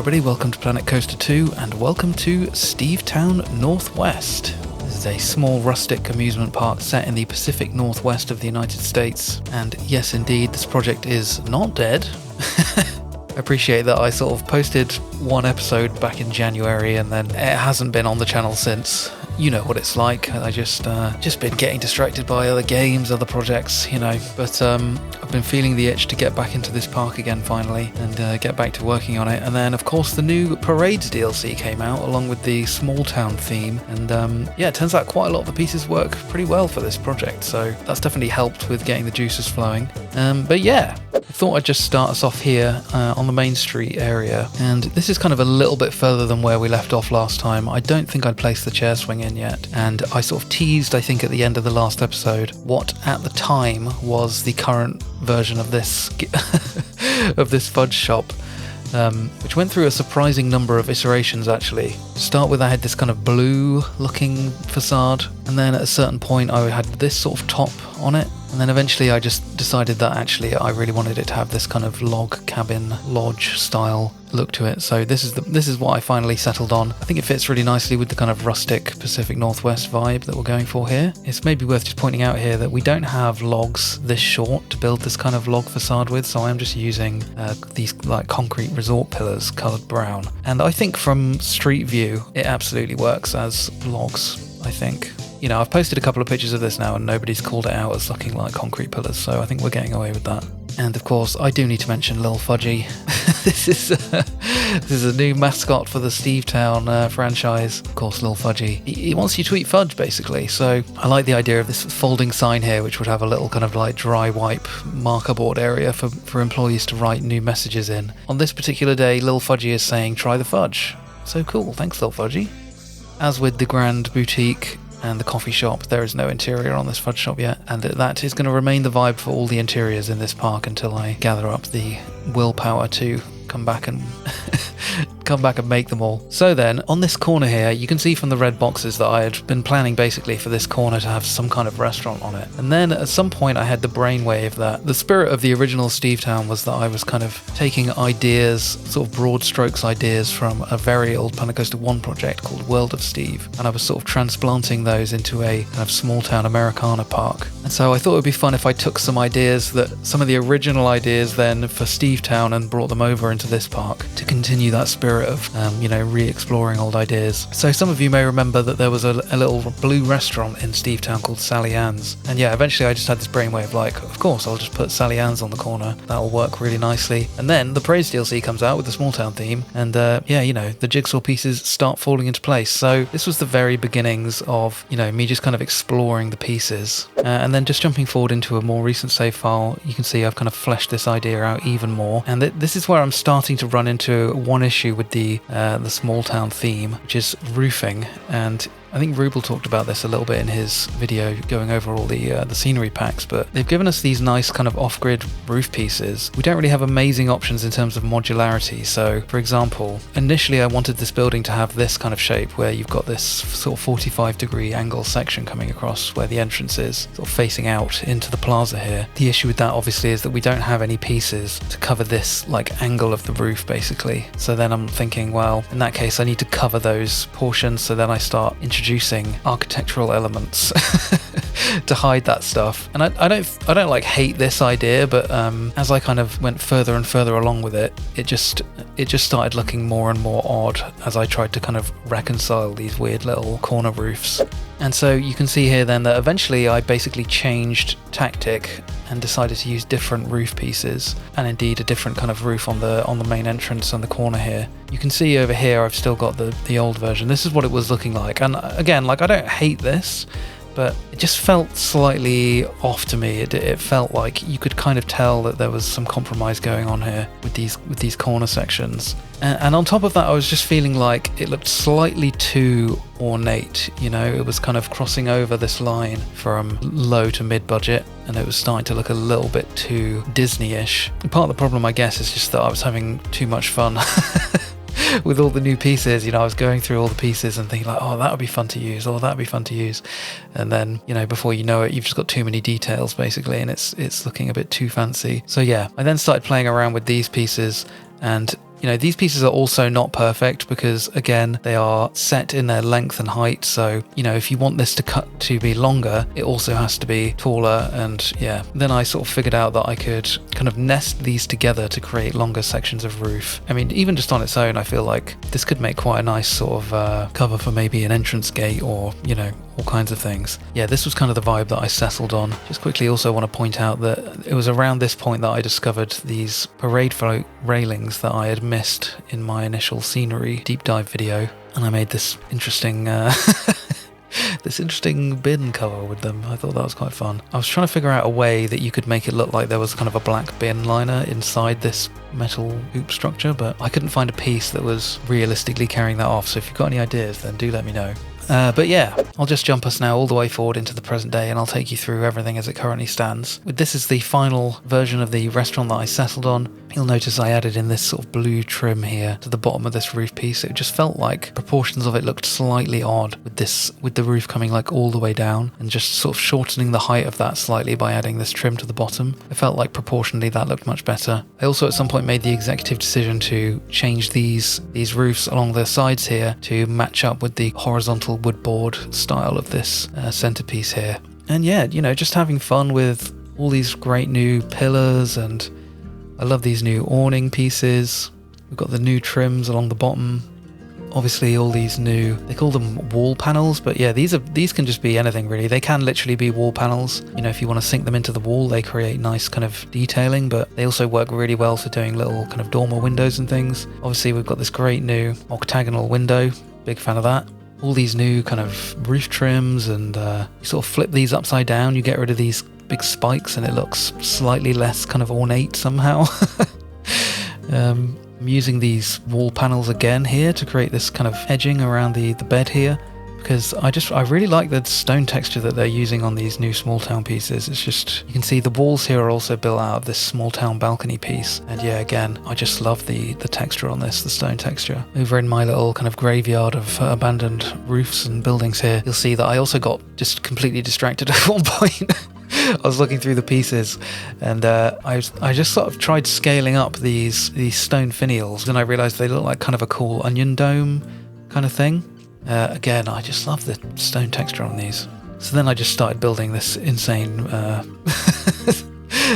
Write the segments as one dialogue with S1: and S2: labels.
S1: everybody, welcome to Planet Coaster 2 and welcome to Stevetown Northwest. This is a small rustic amusement park set in the Pacific Northwest of the United States. And yes indeed, this project is not dead. I appreciate that I sort of posted one episode back in January and then it hasn't been on the channel since. You know what it's like. I just been getting distracted by other games, other projects, you know. But I've been feeling the itch to get back into this park again finally and get back to working on it. And then of course the new Parades DLC came out along with the small town theme. And yeah, it turns out quite a lot of the pieces work pretty well for this project. So that's definitely helped with getting the juices flowing. But yeah, I thought I'd just start us off here on the Main Street area. And this is kind of a little bit further than where we left off last time. I don't think I'd placed the chair swing in yet. And I sort of teased, I think at the end of the last episode, what at the time was the current version of this of this fudge shop. Which went through a surprising number of iterations actually. To start with, I had this kind of blue looking facade, and then at a certain point I had this sort of top on it, and then eventually I just decided that actually I really wanted it to have this kind of log cabin lodge style look to it. So this is what I finally settled on. I think it fits really nicely with the kind of rustic Pacific Northwest vibe that we're going for here. It's maybe worth just pointing out here that we don't have logs this short to build this kind of log facade with, so I'm just using these like concrete resort pillars coloured brown. And I think from street view it absolutely works as logs, I think. You know, I've posted a couple of pictures of this now and nobody's called it out as looking like concrete pillars, so I think we're getting away with that. And of course, I do need to mention Lil Fudgy. This is a new mascot for the Stevetown franchise. Of course, Lil Fudgy. He wants you to eat fudge, basically. So I like the idea of this folding sign here, which would have a little kind of like dry wipe marker board area for employees to write new messages in. On this particular day, Lil Fudgy is saying, "Try the fudge." So cool. Thanks, Lil Fudgy. As with the Grand Boutique and the coffee shop, there is no interior on this fudge shop yet, and that is going to remain the vibe for all the interiors in this park until I gather up the willpower to come back and make them all. So then, on this corner here, you can see from the red boxes that I had been planning basically for this corner to have some kind of restaurant on it. And then at some point I had the brainwave that the spirit of the original Stevetown was that I was kind of taking ideas, sort of broad strokes ideas from a very old Planet Coaster 1 project called World of Steve, and I was sort of transplanting those into a kind of small town Americana park. And so I thought it would be fun if I took some of the original ideas then for Stevetown and brought them over into this park to continue that spirit of re-exploring old ideas. So some of you may remember that there was a little blue restaurant in Stevetown called Sally Ann's, and yeah, eventually I just had this brainwave like, of course I'll just put Sally Ann's on the corner, that'll work really nicely. And then the Praise DLC comes out with the small town theme, and the jigsaw pieces start falling into place. So this was the very beginnings of me just kind of exploring the pieces, and then just jumping forward into a more recent save file, you can see I've kind of fleshed this idea out even more, and this is where I'm starting to run into one issue with the small town theme, which is roofing. And I think Ruble talked about this a little bit in his video going over all the scenery packs, but they've given us these nice kind of off-grid roof pieces. We don't really have amazing options in terms of modularity. So for example, initially I wanted this building to have this kind of shape where you've got this sort of 45-degree angle section coming across where the entrance is, sort of facing out into the plaza here. The issue with that obviously is that we don't have any pieces to cover this like angle of the roof basically. So then I'm thinking, well, in that case I need to cover those portions, so then I start introducing architectural elements to hide that stuff. And I don't like hate this idea, but as I kind of went further and further along with it, it just started looking more and more odd as I tried to kind of reconcile these weird little corner roofs. And so you can see here then that eventually I basically changed tactic and decided to use different roof pieces, and indeed a different kind of roof on the main entrance on the corner here. You can see over here I've still got the old version. This is what it was looking like, and again, like, I don't hate this, but it just felt slightly off to me. It felt like you could kind of tell that there was some compromise going on here with these corner sections. And on top of that, I was just feeling like it looked slightly too ornate. It was kind of crossing over this line from low to mid-budget, and it was starting to look a little bit too Disney-ish. And part of the problem, I guess, is just that I was having too much fun with all the new pieces. I was going through all the pieces and thinking like, oh, that would be fun to use, or that'd be fun to use. And then, before you know it, you've just got too many details basically, and it's looking a bit too fancy. So yeah, I then started playing around with these pieces, and You know, these pieces are also not perfect because, again, they are set in their length and height. So, you know, if you want this to cut to be longer, it also has to be taller. And yeah, then I sort of figured out that I could kind of nest these together to create longer sections of roof. I mean, even just on its own, I feel like this could make quite a nice sort of cover for maybe an entrance gate or, you know, all kinds of things. Yeah, this was kind of the vibe that I settled on. Just quickly also want to point out that it was around this point that I discovered these parade float railings that I had missed in my initial scenery deep dive video, and I made this interesting this interesting bin cover with them. I thought that was quite fun. I was trying to figure out a way that you could make it look like there was kind of a black bin liner inside this metal hoop structure, but I couldn't find a piece that was realistically carrying that off. So if you've got any ideas, then do let me know. But yeah, I'll just jump us now all the way forward into the present day, and I'll take you through everything as it currently stands. This is the final version of the restaurant that I settled on. You'll notice I added in this sort of blue trim here to the bottom of this roof piece. It just felt like proportions of it looked slightly odd with the roof coming like all the way down and just sort of shortening the height of that slightly by adding this trim to the bottom. It felt like proportionally that looked much better. I also at some point made the executive decision to change these roofs along the sides here to match up with the horizontal wood board style of this centerpiece here. And yeah, you know, just having fun with all these great new pillars, and I love these new awning pieces. We've got the new trims along the bottom. Obviously all these new, they call them wall panels, but yeah, these can just be anything really. They can literally be wall panels. You know, if you want to sink them into the wall, they create nice kind of detailing, but they also work really well for doing little kind of dormer windows and things. Obviously we've got this great new octagonal window, big fan of that. All these new kind of roof trims, and you sort of flip these upside down, you get rid of these big spikes and it looks slightly less kind of ornate somehow. I'm using these wall panels again here to create this kind of edging around the bed here, because I really like the stone texture that they're using on these new small town pieces. It's just, you can see the walls here are also built out of this small town balcony piece, and yeah, again, I just love the texture on this, the stone texture. Over in my little kind of graveyard of abandoned roofs and buildings here, you'll see that I also got just completely distracted at one point. I was looking through the pieces, and I just sort of tried scaling up these stone finials, and I realized they look like kind of a cool onion dome kind of thing. Again, I just love the stone texture on these. So then I just started building this insane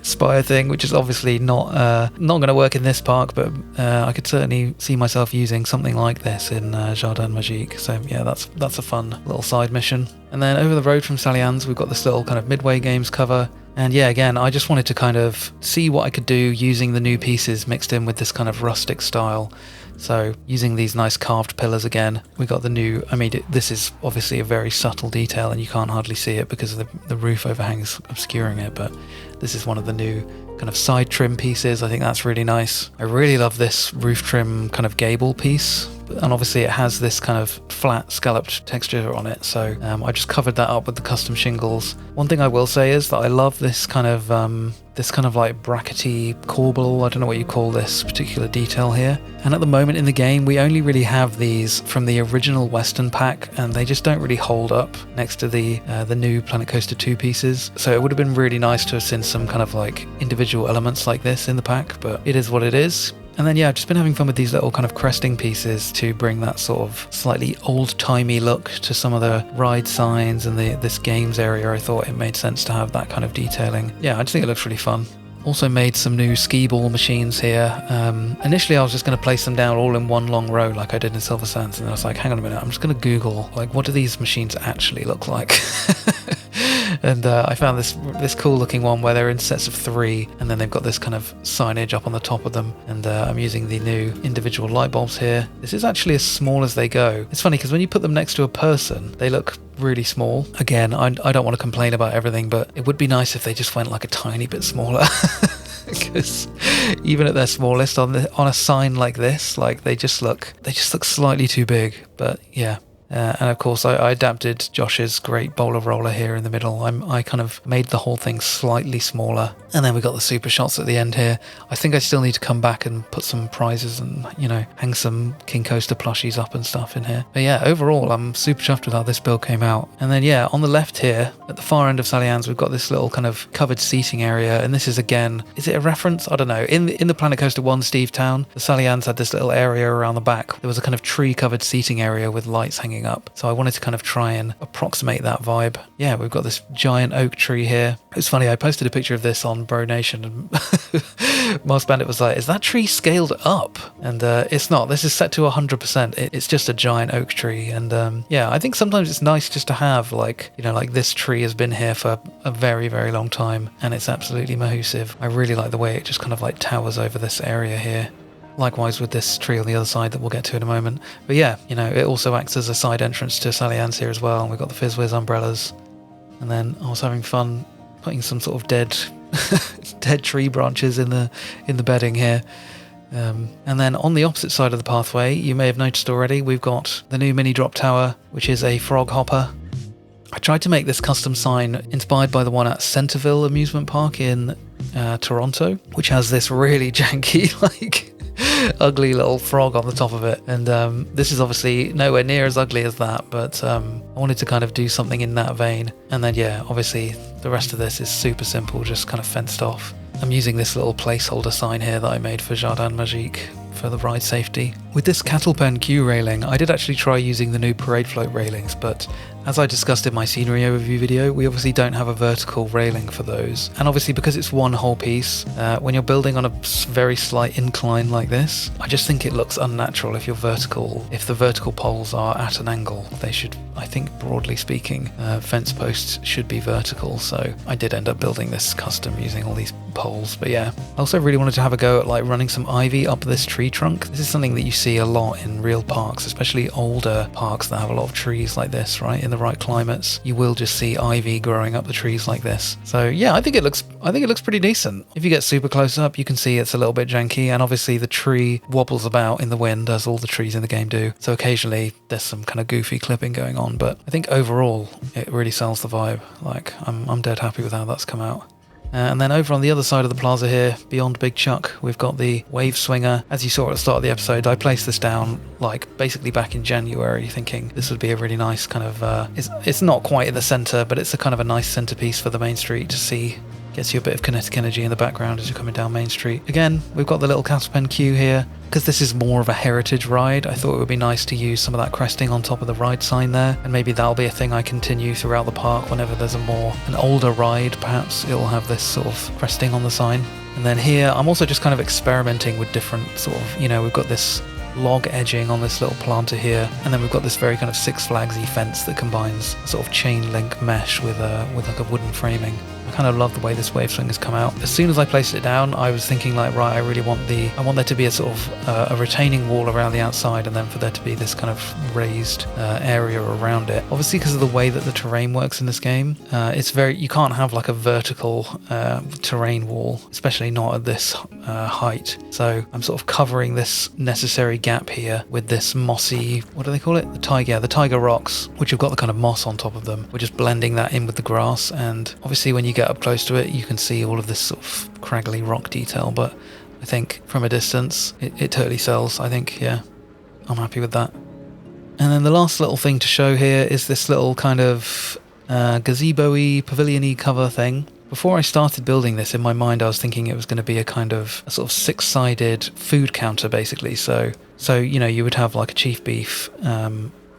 S1: spire thing, which is obviously not going to work in this park, but I could certainly see myself using something like this in Jardin Magique. So yeah, that's a fun little side mission. And then over the road from Sally Ann's, we've got this little kind of Midway Games cover. And yeah, again, I just wanted to kind of see what I could do using the new pieces mixed in with this kind of rustic style. So using these nice carved pillars again, we got the new, I mean, this is obviously a very subtle detail and you can't hardly see it because of the roof overhang is obscuring it, but this is one of the new kind of side trim pieces. I think that's really nice. I really love this roof trim kind of gable piece, and obviously it has this kind of flat scalloped texture on it, so I just covered that up with the custom shingles. One thing I will say is that I love this kind of like brackety corbel, I don't know what you call this particular detail here. And at the moment in the game, we only really have these from the original Western pack, and they just don't really hold up next to the new Planet Coaster 2 pieces. So it would have been really nice to have seen some kind of like individual elements like this in the pack, but it is what it is. And then yeah, I've just been having fun with these little kind of cresting pieces to bring that sort of slightly old-timey look to some of the ride signs and this games area. I thought it made sense to have that kind of detailing. Yeah, I just think it looks really fun. Also made some new skee ball machines here. Initially I was just going to place them down all in one long row like I did in Silver Sands, and I was like, hang on a minute, I'm just going to Google, like, what do these machines actually look like? And I found this cool looking one where they're in sets of 3, and then they've got this kind of signage up on the top of them, and I'm using the new individual light bulbs here. This is actually as small as they go. It's funny because when you put them next to a person, they look really small. Again, I don't want to complain about everything, but it would be nice if they just went like a tiny bit smaller. Because even at their smallest on a sign like this, like they just look slightly too big. But yeah. And of course, I adapted Josh's great bowler roller here in the middle. I kind of made the whole thing slightly smaller. And then we got the super shots at the end here. I think I still need to come back and put some prizes and, hang some King Coaster plushies up and stuff in here. But yeah, overall, I'm super chuffed with how this build came out. And then yeah, on the left here, at the far end of Sally Ann's, we've got this little kind of covered seating area. And this is, again, is it a reference? I don't know. In the Planet Coaster 1 Steve Town, the Sally Ann's had this little area around the back. There was a kind of tree-covered seating area with lights hanging up. So I wanted to kind of try and approximate that vibe. Yeah, we've got this giant oak tree here. It's funny, I posted a picture of this on Bro Nation and Mars Bandit was like, is that tree scaled up? And it's not. This is set to 100%. It's just a giant oak tree. And yeah, I think sometimes it's nice just to have like this tree has been here for a very, very long time and it's absolutely mahoosive. I really like the way it just kind of like towers over this area here. Likewise with this tree on the other side that we'll get to in a moment. But yeah, it also acts as a side entrance to Sally Ann's here as well. And we've got the Fizzwiz umbrellas. And then I was having fun putting some sort of dead tree branches in the bedding here. And then on the opposite side of the pathway, you may have noticed already, we've got the new mini drop tower, which is a frog hopper. I tried to make this custom sign inspired by the one at Centerville Amusement Park in Toronto, which has this really janky, ugly little frog on the top of it. And this is obviously nowhere near as ugly as that, but I wanted to kind of do something in that vein. And then yeah, obviously the rest of this is super simple, just kind of fenced off. I'm using this little placeholder sign here that I made for Jardin Magique for the ride safety. With this cattle pen queue railing, I did actually try using the new parade float railings, but as I discussed in my scenery overview video, we obviously don't have a vertical railing for those. And obviously because it's one whole piece, when you're building on a very slight incline like this, I just think it looks unnatural if you're vertical. If the vertical poles are at an angle, they should, I think broadly speaking, fence posts should be vertical. So I did end up building this custom using all these poles. But yeah, I also really wanted to have a go at running some ivy up this tree trunk. This is something that you see a lot in real parks, especially older parks that have a lot of trees like this, right? In the right climates, you will just see ivy growing up the trees like this. So yeah, I think it looks pretty decent. If you get super close up, you can see it's a little bit janky, and obviously the tree wobbles about in the wind as all the trees in the game do. So occasionally there's some kind of goofy clipping going on, but I think overall it really sells the vibe. I'm dead happy with how that's come out. And then over on the other side of the plaza here, beyond Big Chuck, we've got the wave swinger. As you saw at the start of the episode, I placed this down basically back in January, thinking this would be a really nice kind of, it's not quite in the center, but it's a kind of a nice centerpiece for the main street to see. Gets you a bit of kinetic energy in the background as you're coming down Main Street. Again, we've got the little cattle pen queue here. Because this is more of a heritage ride, I thought it would be nice to use some of that cresting on top of the ride sign there, and maybe that'll be a thing I continue throughout the park whenever there's an older ride, perhaps it'll have this sort of cresting on the sign. And then here, I'm also just kind of experimenting with different sort of, we've got this log edging on this little planter here, and then we've got this very kind of Six Flagsy fence that combines a sort of chain link mesh with like a wooden framing. I kind of love the way this wave swing has come out. As soon as I placed it down, I was thinking right, I really want there to be a sort of a retaining wall around the outside, and then for there to be this kind of raised area around it. Obviously, because of the way that the terrain works in this game, you can't have like a vertical terrain wall, especially not at this height. So I'm sort of covering this necessary gap here with this mossy, what do they call it? The tiger rocks, which have got the kind of moss on top of them. We're just blending that in with the grass, and obviously when you get up close to it, you can see all of this sort of craggly rock detail, but I think from a distance, it totally sells. I think, yeah, I'm happy with that. And then the last little thing to show here is this little kind of gazebo-y, pavilion-y cover thing. Before I started building this, in my mind I was thinking it was going to be a kind of a sort of six-sided food counter, basically. So you would have like a chief beef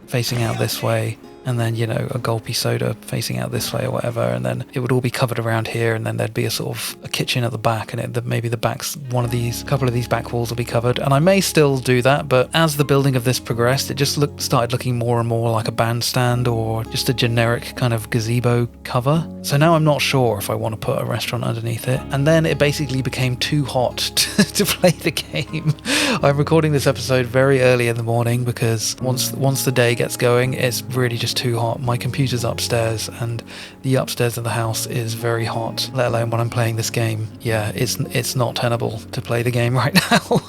S1: facing out this way, and then, a gulpy soda facing out this way or whatever, and then it would all be covered around here, and then there'd be a sort of a kitchen at the back, and maybe the backs, couple of these back walls will be covered, and I may still do that, but as the building of this progressed, it just started looking more and more like a bandstand or just a generic kind of gazebo cover. So now I'm not sure if I want to put a restaurant underneath it, and then it basically became too hot to play the game. I'm recording this episode very early in the morning because once the day gets going, it's really just too hot. My computer's upstairs, and the upstairs of the house is very hot, let alone when I'm playing this game. Yeah, it's not tenable to play the game right now.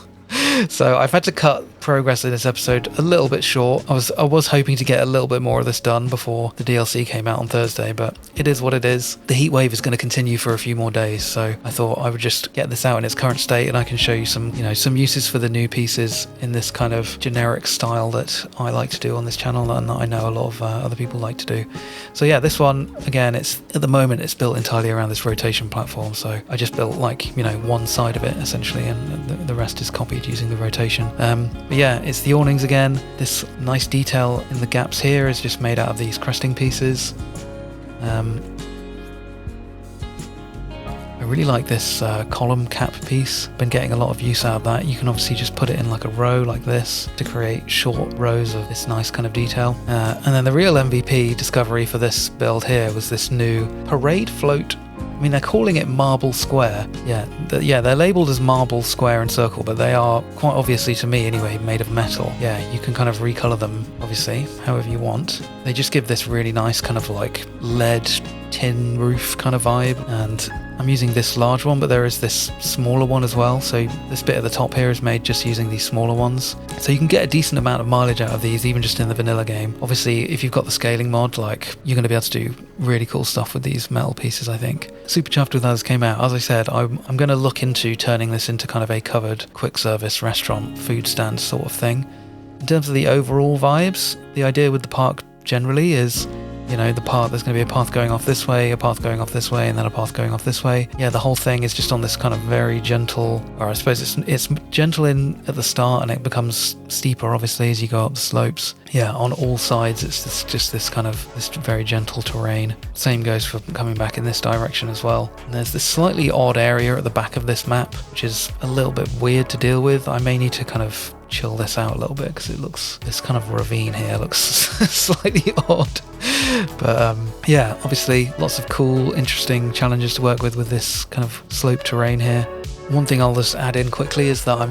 S1: So I've had to cut progress in this episode a little bit short. I was hoping to get a little bit more of this done before the DLC came out on Thursday, but it is what it is. The heat wave is going to continue for a few more days, so I thought I would just get this out in its current state, and I can show you some, some uses for the new pieces in this kind of generic style that I like to do on this channel, and that I know a lot of other people like to do. So yeah, this one, again, it's at the moment it's built entirely around this rotation platform, so I just built like, one side of it essentially, and the rest is copied using the rotation. But yeah, it's the awnings again. This nice detail in the gaps here is just made out of these cresting pieces. I really like this column cap piece. Been getting a lot of use out of that. You can obviously just put it in like a row like this to create short rows of this nice kind of detail. And then the real MVP discovery for this build here was this new parade float. I mean, they're calling it marble square. Yeah, they're labeled as marble, square and circle, but they are quite obviously, to me anyway, made of metal. Yeah, you can kind of recolor them, obviously, however you want. They just give this really nice kind of like lead tin roof kind of vibe, and I'm using this large one, but there is this smaller one as well. So this bit at the top here is made just using these smaller ones. So you can get a decent amount of mileage out of these, even just in the vanilla game. Obviously, if you've got the scaling mod, like, you're going to be able to do really cool stuff with these metal pieces, I think. Super chuffed with how this came out. As I said, I'm going to look into turning this into kind of a covered quick service restaurant food stand sort of thing. In terms of the overall vibes, the idea with the park generally is, the path, there's going to be a path going off this way, a path going off this way, and then a path going off this way. Yeah, the whole thing is just on this kind of very gentle, or I suppose it's gentle at the start, and it becomes steeper, obviously, as you go up the slopes. Yeah, on all sides, it's just this kind of, this very gentle terrain. Same goes for coming back in this direction as well. And there's this slightly odd area at the back of this map, which is a little bit weird to deal with. I may need to kind of chill this out a little bit, because it looks, this kind of ravine here looks slightly odd. But yeah, obviously lots of cool, interesting challenges to work with this kind of slope terrain here. One thing I'll just add in quickly is that I'm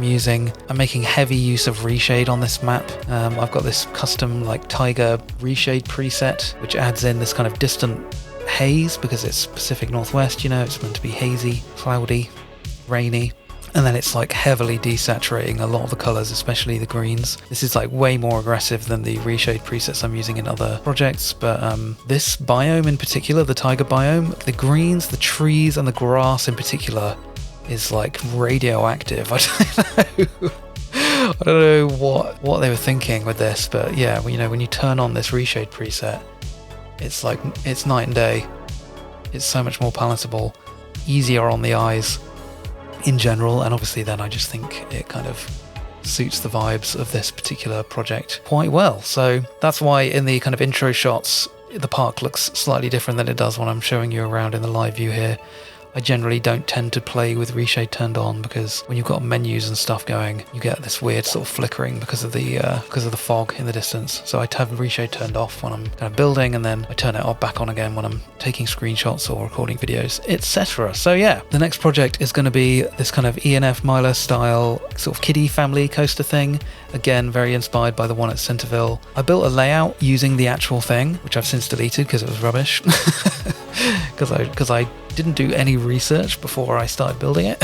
S1: making heavy use of Reshade on this map. I've got this custom like Tiger Reshade preset, which adds in this kind of distant haze, because it's Pacific Northwest, it's meant to be hazy, cloudy, rainy. And then it's like heavily desaturating a lot of the colors, especially the greens. This is like way more aggressive than the Reshade presets I'm using in other projects, but this biome in particular, the tiger biome, the greens, the trees and the grass in particular is like radioactive. I don't know what they were thinking with this, but yeah, when you turn on this Reshade preset, it's like, it's night and day. It's so much more palatable, easier on the eyes in general, and obviously then I just think it kind of suits the vibes of this particular project quite well. So that's why in the kind of intro shots the park looks slightly different than it does when I'm showing you around in the live view here. I generally don't tend to play with Reshade turned on, because when you've got menus and stuff going, you get this weird sort of flickering because of the fog in the distance. So I have Reshade turned off when I'm kind of building, and then I turn it back on again when I'm taking screenshots or recording videos, etc. So yeah, the next project is going to be this kind of ENF Miler style sort of kiddie family coaster thing. Again, very inspired by the one at Centerville. I built a layout using the actual thing, which I've since deleted because it was rubbish. Because I didn't do any research before I started building it.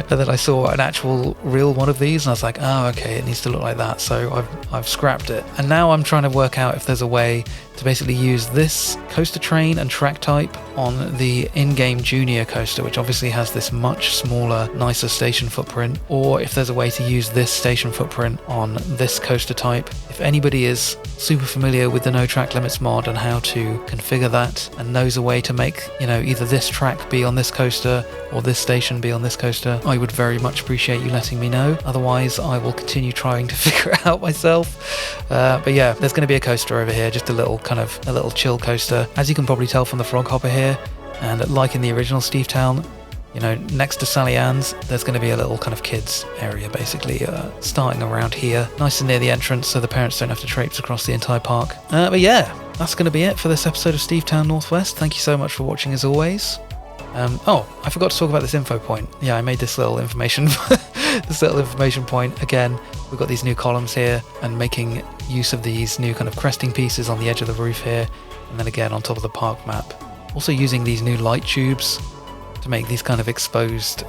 S1: And then I saw an actual real one of these and I was like, oh, okay, it needs to look like that. So I've scrapped it. And now I'm trying to work out if there's a way to basically use this coaster train and track type on the in-game junior coaster, which obviously has this much smaller, nicer station footprint, or if there's a way to use this station footprint on this coaster type. If anybody is super familiar with the No Track Limits mod and how to configure that, and knows a way to make, either this track be on this coaster or this station be on this coaster, I would very much appreciate you letting me know. Otherwise, I will continue trying to figure it out myself. But yeah, there's going to be a coaster over here, just a little chill coaster. As you can probably tell from the frog hopper here, and like in the original Steve Town, next to Sally Ann's, there's going to be a little kind of kids area, basically, starting around here, nice and near the entrance, so the parents don't have to traipse across the entire park. But yeah, that's going to be it for this episode of Steve Town Northwest. Thank you so much for watching, as always. I forgot to talk about this info point. Yeah, I made this little information point. Again, we've got these new columns here, and making use of these new kind of cresting pieces on the edge of the roof here, and then again on top of the park map. Also using these new light tubes to make these kind of exposed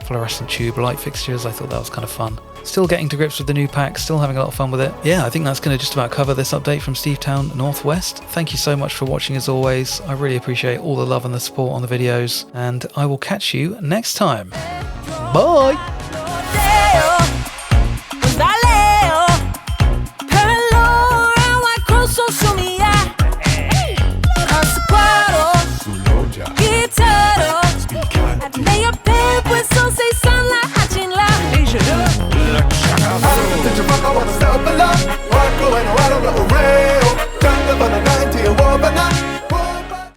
S1: fluorescent tube light fixtures. I thought that was kind of fun. Still getting to grips with the new pack, still having a lot of fun with it. Yeah, I think that's going to just about cover this update from Stevetown Northwest. Thank you so much for watching as always. I really appreciate all the love and the support on the videos, and I will catch you next time. Bye! Valeu, pelo, é uma cruz, social media.